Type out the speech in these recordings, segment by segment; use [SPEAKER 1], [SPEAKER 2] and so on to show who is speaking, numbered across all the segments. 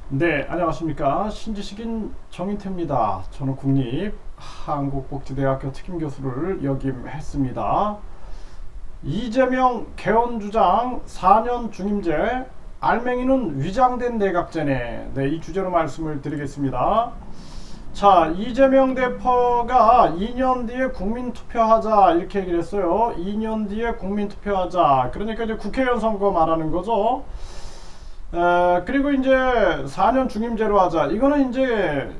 [SPEAKER 1] 네, 안녕하십니까. 신지식인 정인태입니다. 저는 국립한국복지대학교 특임교수를 역임했습니다. 이재명 개헌 주장 4년 중임제, 알맹이는 위장된 내각제네. 네, 이 주제로 말씀을 드리겠습니다. 자, 이재명 대표가 2년 뒤에 국민투표하자 이렇게 얘기를 했어요. 2년 뒤에 국민투표하자. 그러니까 이제 국회의원 선거 말하는 거죠. 그리고 이제 4년 중임제로 하자. 이거는 이제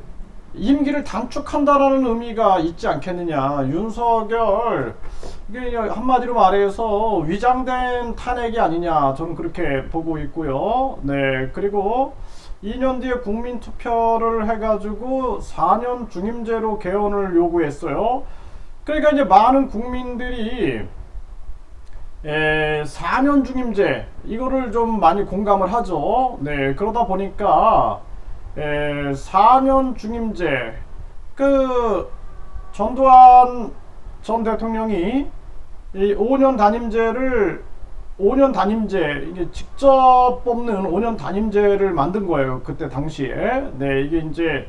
[SPEAKER 1] 임기를 단축한다라는 의미가 있지 않겠느냐. 윤석열, 이게 한마디로 말해서 위장된 탄핵이 아니냐. 저는 그렇게 보고 있고요. 네, 그리고 2년 뒤에 국민투표를 해가지고 4년 중임제로 개헌을 요구했어요. 그러니까 이제 많은 국민들이 4년 중임제 이거를 좀 많이 공감을 하죠. 네, 그러다 보니까 4년 중임제, 그 전두환 전 대통령이 이 5년 단임제를 5년 단임제, 이게 직접 뽑는 5년 단임제를 만든 거예요. 그때 당시에. 네, 이게 이제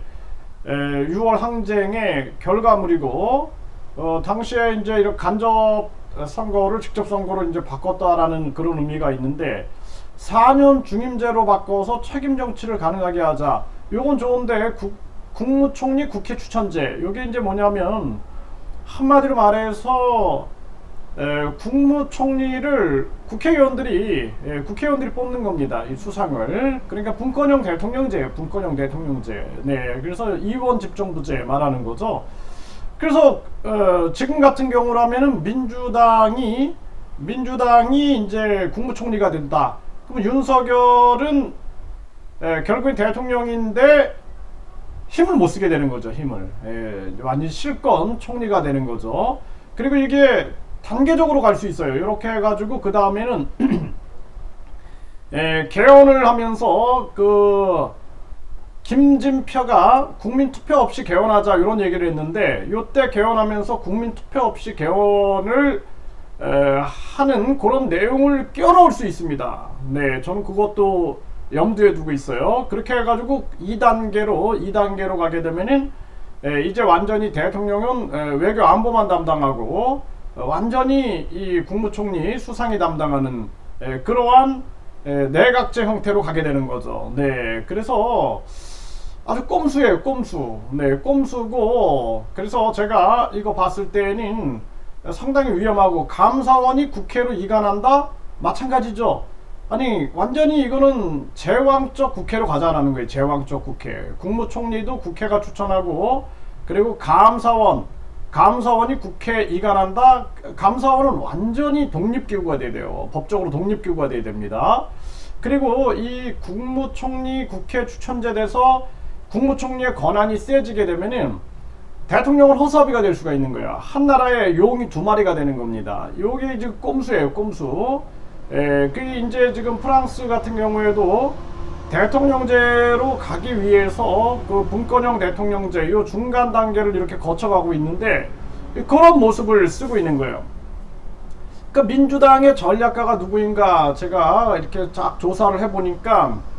[SPEAKER 1] 6월 항쟁의 결과물이고, 당시에 이제 이런 간접 선거를 직접 선거로 이제 바꿨다라는 그런 의미가 있는데, 4년 중임제로 바꿔서 책임 정치를 가능하게 하자. 요건 좋은데, 국무총리 국회 추천제. 요게 이제 뭐냐면, 한마디로 말해서 국무총리를 국회의원들이 뽑는 겁니다. 이 수상을. 그러니까 분권형 대통령제예요. 분권형 대통령제. 네, 그래서 이원 집정부제 말하는 거죠. 그래서 지금 같은 경우라면은 민주당이 이제 국무총리가 된다. 그럼 윤석열은 결국엔 대통령인데 힘을 못 쓰게 되는 거죠. 힘을. 완전 실권 총리가 되는 거죠. 그리고 이게 단계적으로 갈 수 있어요. 이렇게 해가지고 그 다음에는 개헌을 하면서 그 김진표가 국민투표 없이 개헌하자 이런 얘기를 했는데, 이때 개헌하면서 국민투표 없이 개헌을 하는 그런 내용을 껴넣을 수 있습니다. 네, 저는 그것도 염두에 두고 있어요. 그렇게 해가지고 2단계로 가게 되면은 이제 완전히 대통령은 외교 안보만 담당하고 완전히 이 국무총리 수상이 담당하는 그러한 내각제 형태로 가게 되는 거죠. 네, 그래서 아주 꼼수예요, 꼼수. 네, 꼼수고, 그래서 제가 이거 봤을 때는 상당히 위험하고, 감사원이 국회로 이관한다? 마찬가지죠. 아니, 완전히 이거는 제왕적 국회로 가자라는 거예요. 제왕적 국회. 국무총리도 국회가 추천하고, 그리고 감사원이 국회 이관한다. 감사원은 완전히 독립기구가 돼야 돼요. 법적으로 독립기구가 돼야 됩니다. 그리고 이 국무총리 국회 추천제 돼서 국무총리의 권한이 세지게 되면은 대통령은 허수아비가 될 수가 있는 거야. 한 나라에 용이 두 마리가 되는 겁니다. 요게 지금 꼼수예요, 꼼수. 그게 이제 지금 프랑스 같은 경우에도 대통령제로 가기 위해서 그 분권형 대통령제 요 중간 단계를 이렇게 거쳐가고 있는데, 그런 모습을 쓰고 있는 거예요. 그 민주당의 전략가가 누구인가 제가 이렇게 쫙 조사를 해보니까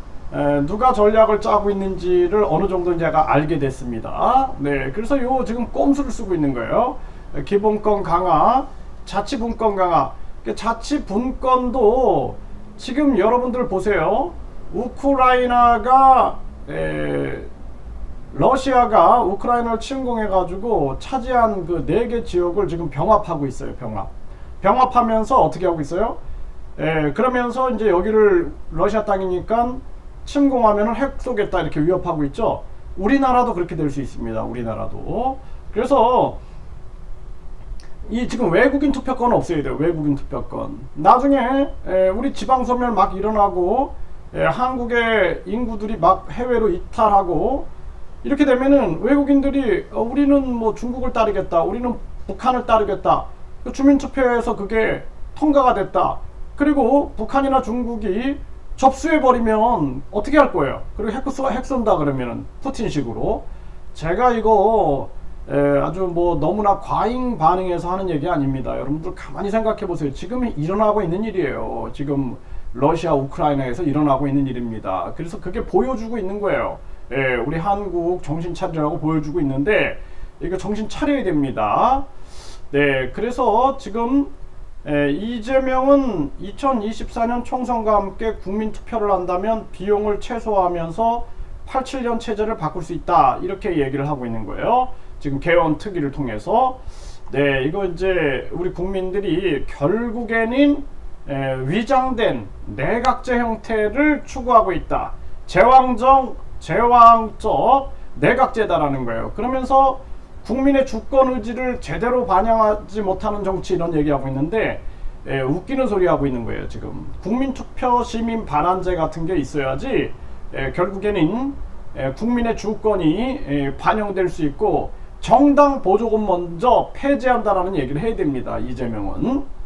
[SPEAKER 1] 누가 전략을 짜고 있는지를 어느 정도 제가 알게 됐습니다. 네, 그래서 요 지금 꼼수를 쓰고 있는 거예요. 기본권 강화, 자치분권 강화. 자치분권도 지금 여러분들 보세요. 러시아가 우크라이나를 침공해가지고 차지한 그 4개 지역을 지금 병합하고 있어요. 병합하면서 어떻게 하고 있어요? 그러면서 이제 여기를 러시아 땅이니까 침공하면 핵 쏘겠다 이렇게 위협하고 있죠. 우리나라도 그렇게 될 수 있습니다. 우리나라도. 그래서 이 지금 외국인 투표권은 없어야 돼요. 외국인 투표권. 나중에 우리 지방소멸 막 일어나고 한국의 인구들이 막 해외로 이탈하고 이렇게 되면은 외국인들이 우리는 뭐 중국을 따르겠다, 우리는 북한을 따르겠다, 주민투표에서 그게 통과가 됐다. 그리고 북한이나 중국이 접수해버리면 어떻게 할 거예요? 그리고 핵 쏜다 그러면은 푸틴식으로. 제가 이거 아주 뭐 너무나 과잉 반응해서 하는 얘기 아닙니다. 여러분들 가만히 생각해 보세요. 지금 일어나고 있는 일이에요. 지금 러시아 우크라이나에서 일어나고 있는 일입니다. 그래서 그게 보여주고 있는 거예요. 예, 우리 한국 정신 차리라고 보여주고 있는데 이거 정신 차려야 됩니다. 네, 그래서 지금 이재명은 2024년 총선과 함께 국민 투표를 한다면 비용을 최소화하면서 87년 체제를 바꿀 수 있다, 이렇게 얘기를 하고 있는 거예요. 지금 개헌 특위를 통해서. 네, 이거 이제 우리 국민들이 결국에는 위장된 내각제 형태를 추구하고 있다. 제왕적 내각제다라는 거예요. 그러면서 국민의 주권 의지를 제대로 반영하지 못하는 정치, 이런 얘기하고 있는데 웃기는 소리 하고 있는 거예요. 지금 국민투표 시민 반환제 같은 게 있어야지 결국에는 국민의 주권이 반영될 수 있고 정당 보조금 먼저 폐지한다라는 얘기를 해야 됩니다. 이재명은.